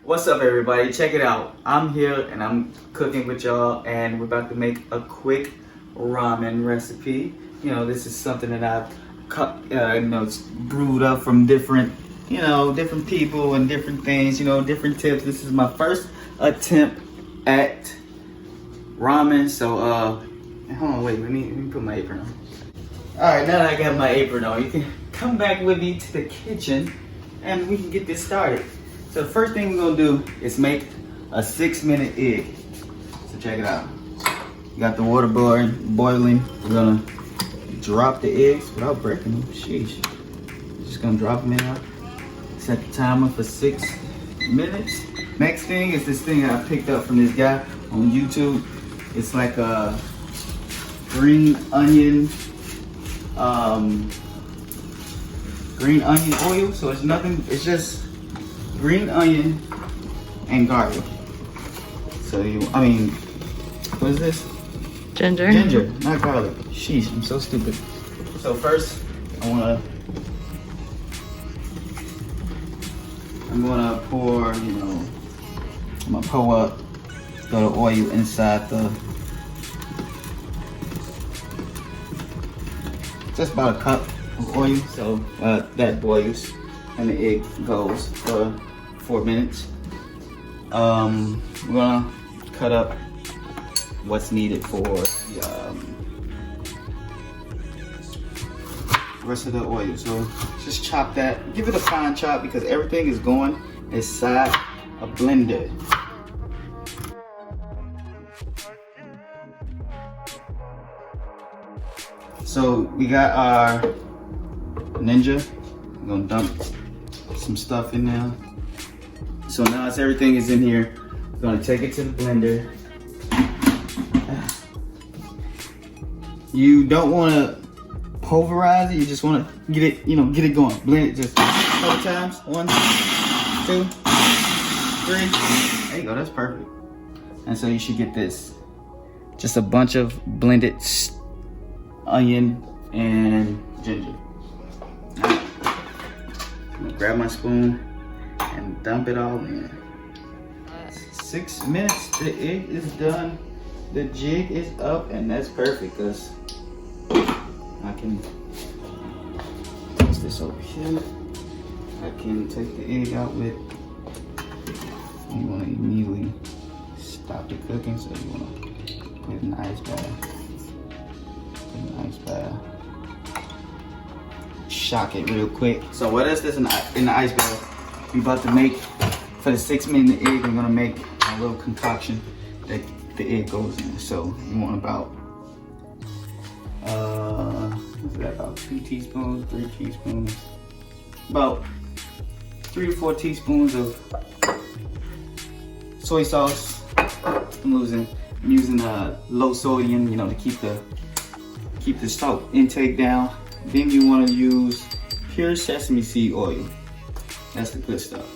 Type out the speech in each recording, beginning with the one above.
What's up, everybody? Check it out. I'm here and I'm cooking with y'all, and we're about to make a quick ramen recipe. You know, this is something that I've it's brewed up from different people and different things, different tips. This is my first attempt at ramen. So, hold on, wait, let me put my apron on. All right, now that I got my apron on, you can come back with me to the kitchen and we can get this started. So the first thing we're gonna do is make a 6-minute egg. So check it out. You got the water boiling. We're gonna drop the eggs without breaking them. Sheesh. Just gonna drop them in there. Set the timer for 6 minutes. Next thing is this thing I picked up from this guy on YouTube. It's like a green onion oil. So it's nothing, it's just green onion and garlic. So what is this? Ginger. Ginger, not garlic. Sheesh, I'm so stupid. So first, I'm gonna pour, up the oil inside just about a cup of oil. So that boils and the egg goes for 4 minutes. We're gonna cut up what's needed for the rest of the oil. So just chop that, give it a fine chop because everything is going inside a blender. So we got our Ninja. We're gonna dump some stuff in there. So now as everything is in here, we're gonna take it to the blender. You don't wanna pulverize it, you just wanna get it going. Blend it just a couple times. 1, 2, 3. There you go, that's perfect. And so you should get this. Just a bunch of blended onion and ginger. I'm gonna grab my spoon and dump it all in. 6 minutes, the egg is done. The jig is up, and that's perfect because I can place this over here. I can take the egg out with, you want to immediately stop the cooking, so you want to put it in the ice bath. Put it in the ice bath. Shock it real quick. So what is this in the ice bath? We about to make, for the 6-minute egg, I'm gonna make a little concoction that the egg goes in. So you want about, what's that, about 2 teaspoons, 3 teaspoons, about 3 to 4 teaspoons of soy sauce. I'm using low sodium, to keep the salt intake down. Then you want to use pure sesame seed oil. That's the good stuff.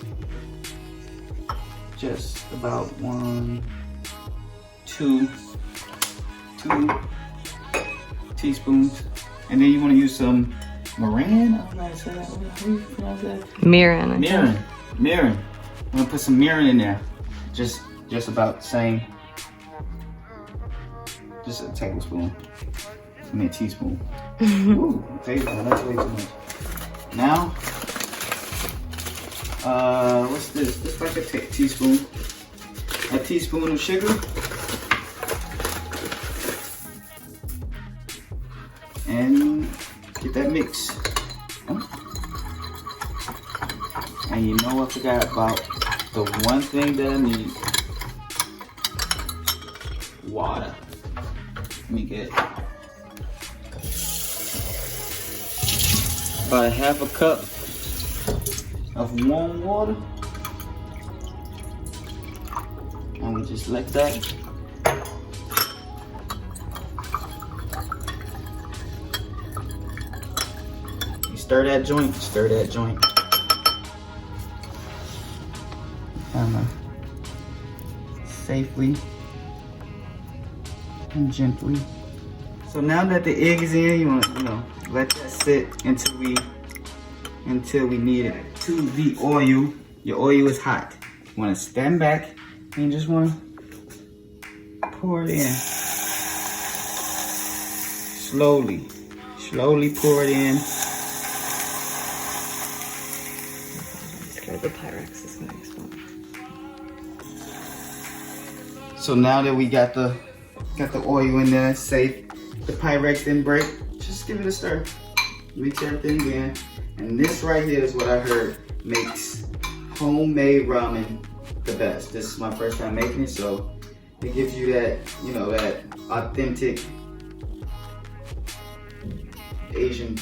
Just about 1, 2 teaspoons. And then you want to use some Mirin. I don't know how to say that. How do you pronounce that? Mirin. Mirin. I'm gonna put some Mirin in there. Just about the same. Just a tablespoon. I mean a teaspoon. Ooh, tablespoon, that's way too much. Now, what's this? Just like a teaspoon. A teaspoon of sugar. And get that mix. And you know I forgot about the one thing that I need. Water. Let me get about a half a cup of warm water. And we just let that stir that joint. Kind of safely and gently. So now that the egg is in, you want to, let that sit until we need it. To the oil, your oil is hot. want to stand back and you just want to pour it in. Slowly pour it in. I'm scared the Pyrex is gonna explode. So now that we got the oil in there, safe, the Pyrex didn't break, just give it a stir. Mix everything in. And this right here is what I heard makes homemade ramen the best. This is my first time making it, so it gives you that, you know, that authentic Asian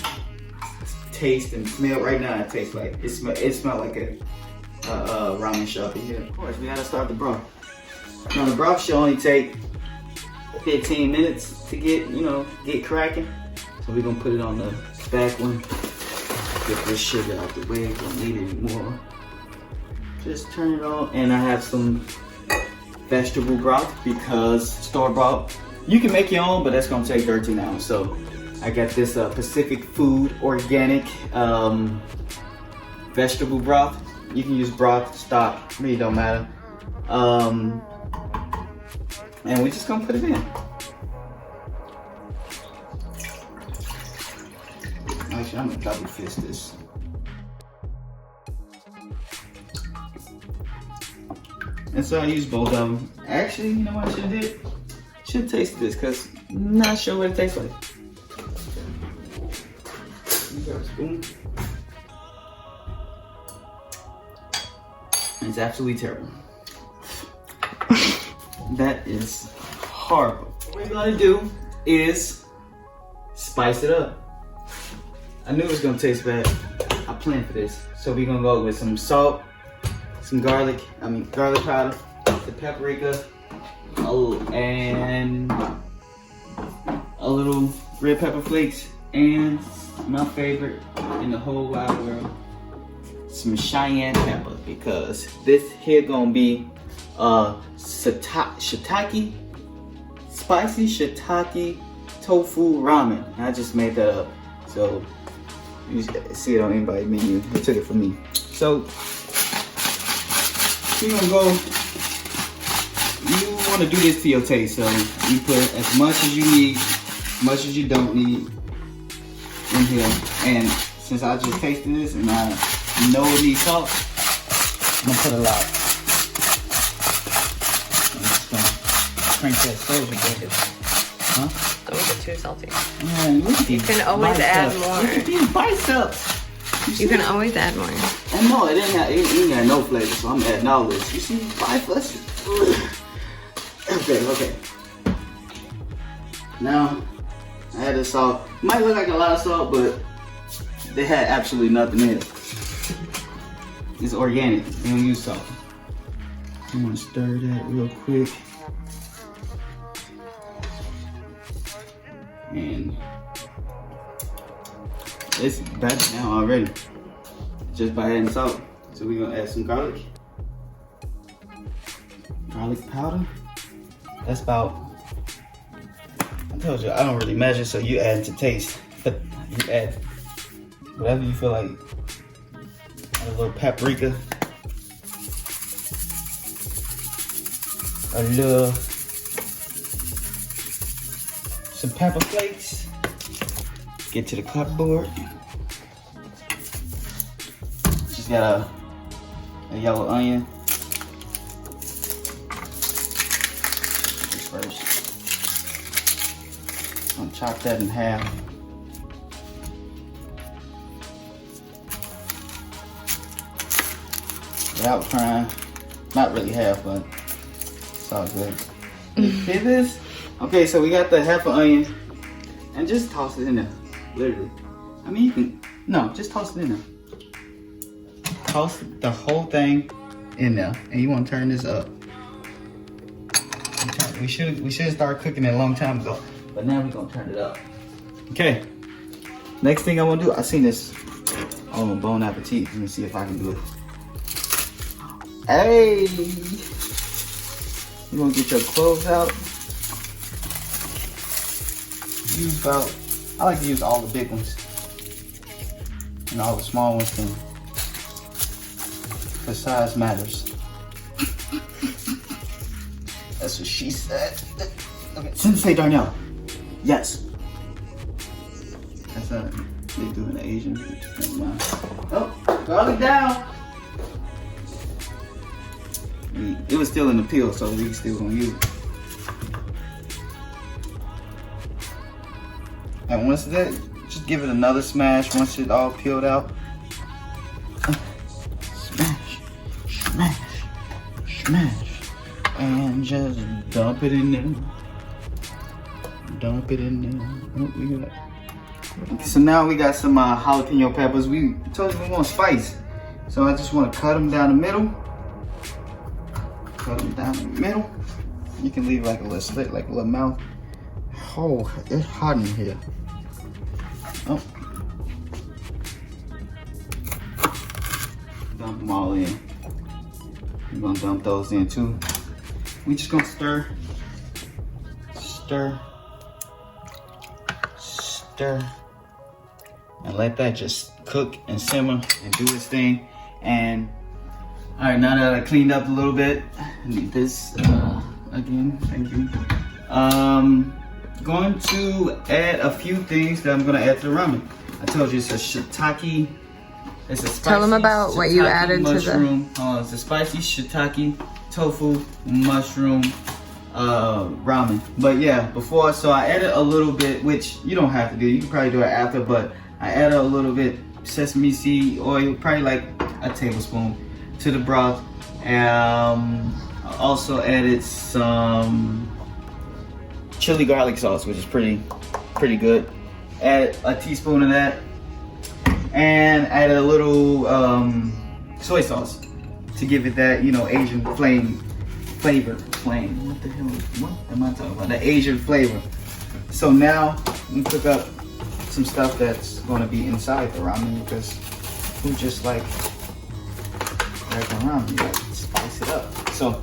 taste and smell. Right now it tastes like, it smells like a ramen shop in here. Of course, we gotta start the broth. Now the broth should only take 15 minutes to get, you know, get cracking. So we're gonna put it on the back one. Get this sugar out the way, don't need any more. Just turn it on, and I have some vegetable broth because store-bought. You can make your own, but that's gonna take 13 hours. So I got this Pacific Food organic vegetable broth. You can use broth, stock, really don't matter. And we're just gonna put it in. Actually, I'm gonna double fist this. And so I use both of them. Actually, you know what I should have did? Should taste this, cause I'm not sure what it tastes like. Grab a spoon. It's absolutely terrible. That is horrible. What we're gonna do is spice it up. I knew it was gonna taste bad. I planned for this. So we're gonna go with some salt, some garlic powder, the paprika, and a little red pepper flakes, and my favorite in the whole wide world, some cayenne pepper, because this here gonna be shiitake, spicy shiitake tofu ramen. I just made that up, so you see it on anybody's menu. They took it from me. So we're gonna go. You want to do this to your taste, so you put as much as you need, as much as you don't need in here. And since I just tasted this and I know it needs salt, I'm gonna put a lot. I'm just gonna crank that stove a bit. Huh? Don't get too salty. Man, look at You can always add more. Look at these biceps. You can always add more. Oh no, it ain't got no flavor, so I'm adding all this. You see, biceps. Okay. Now, I had the salt. Might look like a lot of salt, but they had absolutely nothing in it. It's organic. They don't use salt. I'm gonna stir that real quick. And it's better now already, just by adding salt. So we're gonna add some garlic powder. That's about, I told you, I don't really measure, so you add to taste. But you add whatever you feel like. Add a little paprika. Some pepper flakes. Get to the clapboard. Just got a yellow onion. This first. I'm gonna chop that in half. Without trying. Not really half, but it's all good. See this? Okay, so we got the half an onion. And just toss it in there. Literally. I mean, you can, no, just toss it in there. Toss the whole thing in there. And you want to turn this up. We should start cooking it a long time ago. But now we're going to turn it up. Okay. Next thing I want to do, I seen this on Bon Appetit. Let me see if I can do it. Hey! You want to get your cloves out. Use about, I like to use all the big ones. And all the small ones can, because size matters. That's what she said. Okay, Sensei Darnell. Yes. That's how they do in Asian. Never mind. Oh, garlic down. It was still in the peel, so we still gonna use it. And once that, just give it another smash once it's all peeled out. Smash, smash, smash. And just dump it in there. Dump it in there. Oh, we got. Okay, so now we got some jalapeno peppers. We told you we want spice. So I just want to cut them down the middle. Cut them down the middle. You can leave like a little slit, like a little mouth. Oh, it's hot in here. Oh. Dump them all in. We're gonna dump those in too. We just gonna stir, stir, stir, and let that just cook and simmer and do its thing. And all right, now that I cleaned up a little bit, I need this again. Thank you. Going to add a few things that I'm gonna add to the ramen. I told you it's a shiitake. It's a spicy. Tell them about what you added mushroom, to the. It's a spicy shiitake tofu mushroom ramen. But yeah, before, so I added a little bit, which you don't have to do. You can probably do it after, but I added a little bit sesame seed oil, probably like a tablespoon, to the broth. I also added some chili garlic sauce, which is pretty good. Add a teaspoon of that, and added a little soy sauce to give it that, you know, Asian flavor. What am I talking about? The Asian flavor. So now we cook up some stuff that's gonna be inside the ramen, because who just like ramen? You gotta spice it up. So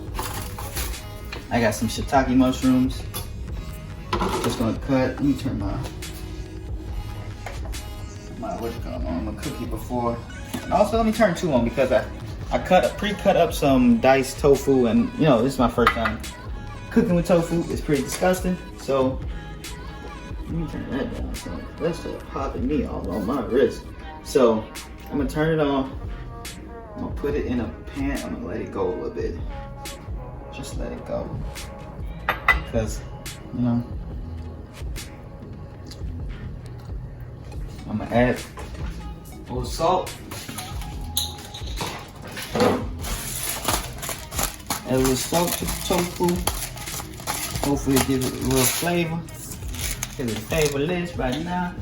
I got some shiitake mushrooms. Just gonna cut. Let me turn my what's going on, my cookie before. And also let me turn two on, because I pre-cut up some diced tofu, and you know, this is my first time cooking with tofu. It's pretty disgusting. So let me turn that down. So that's just popping me all on my wrist. So I'm gonna turn it on. I'm gonna put it in a pan. I'm gonna let it go a little bit. Just let it go, because you know, I'm gonna add a little salt. Add a little salt to the tofu. Hopefully give it a little flavor. Because it's flavorless right now.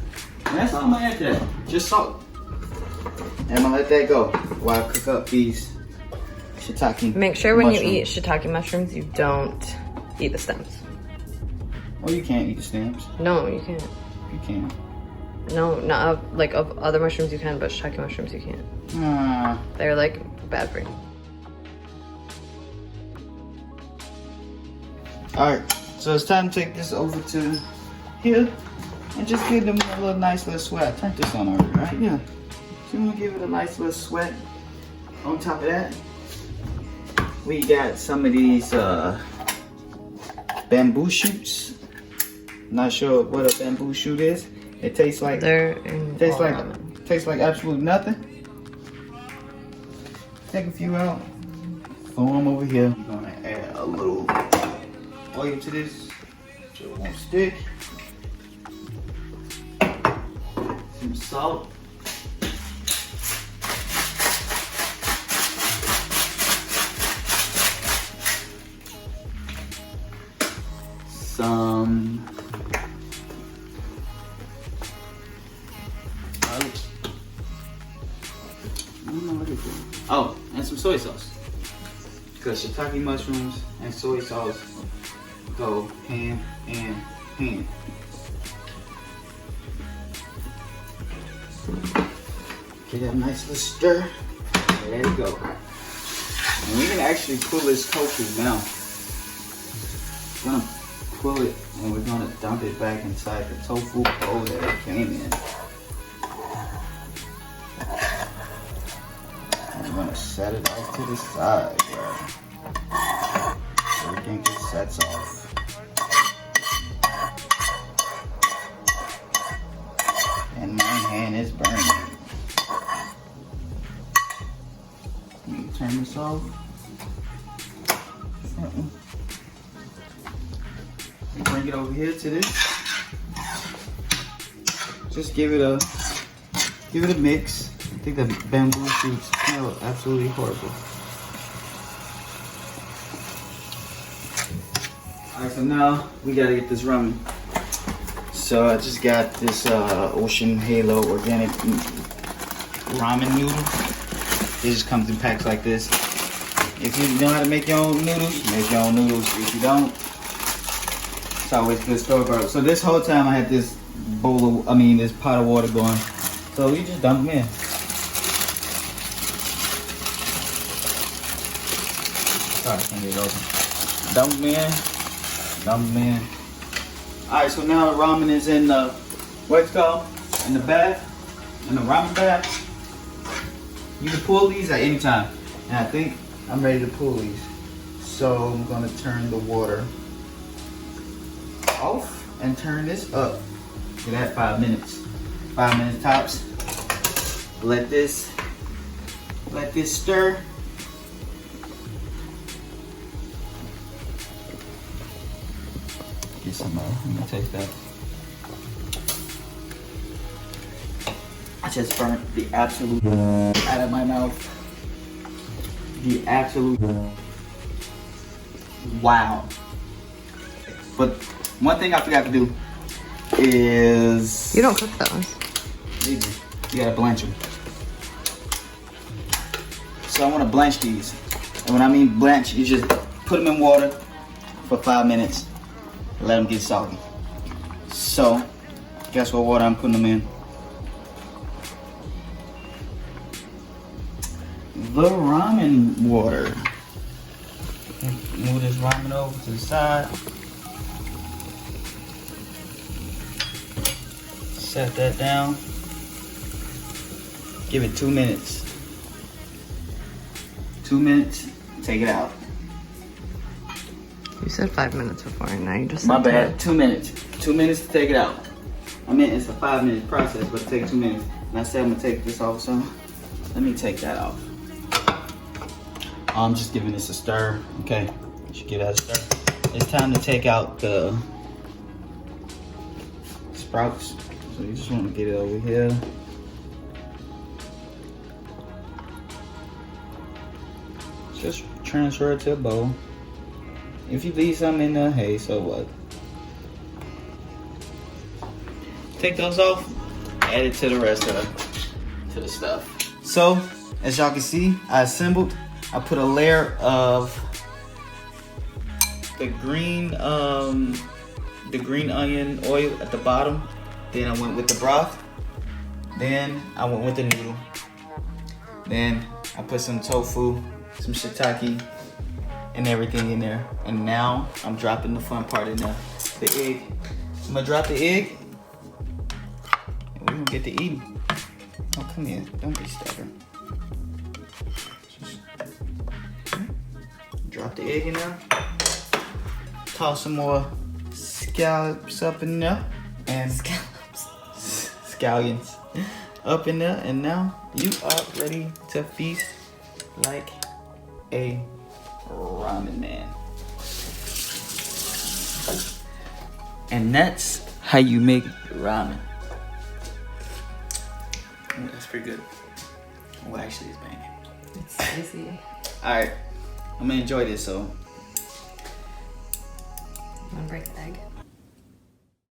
And that's all I'm gonna add to that. Just salt. And I'm gonna let that go while I cook up these shiitake. Make sure when you eat shiitake mushrooms, you don't eat the stems. Oh, you can't eat the stems. No, you can't. You can. No, not of, like of other mushrooms you can, but shiitake mushrooms you can't. They're like bad for you. Alright, so it's time to take this over to here and just give them a little nice little sweat. I turned this on already, right? Yeah. So I'm gonna give it a nice little sweat. On top of that, we got some of these bamboo shoots. Not sure what a bamboo shoot is. It tastes like tastes like absolutely nothing. Take a few out. Throw them over here. We're gonna add a little oil to this so it won't stick. Some salt. Some garlic. I don't know what it's doing. Oh, and some soy sauce. Because shiitake mushrooms and soy sauce go hand in hand. Get that nice little stir. There you go. And we can actually pull this tofu now. We're gonna pull it and we're gonna dump it back inside the tofu bowl that it came in. And we're gonna set it off to the side, bro. think it sets off. And my hand is burning. Let me turn this off. Bring it over here to this. Just give it a mix. I think the bamboo shoots smell absolutely horrible. Alright, so now we gotta get this ramen. So I just got this Ocean Halo organic ramen noodle. It just comes in packs like this. If you know how to make your own noodles, make your own noodles. If you don't, it's always good store-bought. So this whole time I had this this pot of water going. So you just dump them in. Sorry, I can't get it open. Dump them in. Dump them in. Alright, so now the ramen is in the, what's it called? In the bath. In the ramen bath. You can pull these at any time. And I think I'm ready to pull these. So I'm gonna turn the water off and turn this up. Give that 5 minutes. 5 minutes tops. Let this stir. Get some let me taste that. I just burnt the absolute out of my mouth. The absolute wow. But one thing I forgot to do is You don't cook those. You gotta blanch them. So I want to blanch these. And when I mean blanch, you just put them in water for 5 minutes. Let them get soggy. So, guess what water I'm putting them in? The ramen water. Move this ramen over to the side. Set that down. Give it 2 minutes. 2 minutes, take it out. You said 5 minutes before, and now you just My said bad, 2 minutes. 2 minutes to take it out. I mean, it's a 5 minute process, but it takes 2 minutes. And I said I'm gonna take this off, so let me take that off. I'm just giving this a stir, okay? You should give that a stir. It's time to take out the sprouts. So you just wanna get it over here. Just transfer it to a bowl. If you leave something in there, hey, so what? Take those off, add it to the rest of the stuff. So, as y'all can see, I assembled. I put a layer of the green onion oil at the bottom. Then I went with the broth. Then I went with the noodle. Then I put some tofu, some shiitake, and everything in there. And now I'm dropping the fun part in there, the egg. I'm gonna drop the egg, and we're gonna get to eating. Oh, come here, don't be stubborn. Drop the egg in there. Toss some more scallops up in there. And scallions up in there. And now you are ready to feast like a ramen man. And that's how you make ramen. Ooh, that's pretty good. Oh, actually, it's banging. It's spicy. Alright, I'm gonna enjoy this, so. Wanna break the egg?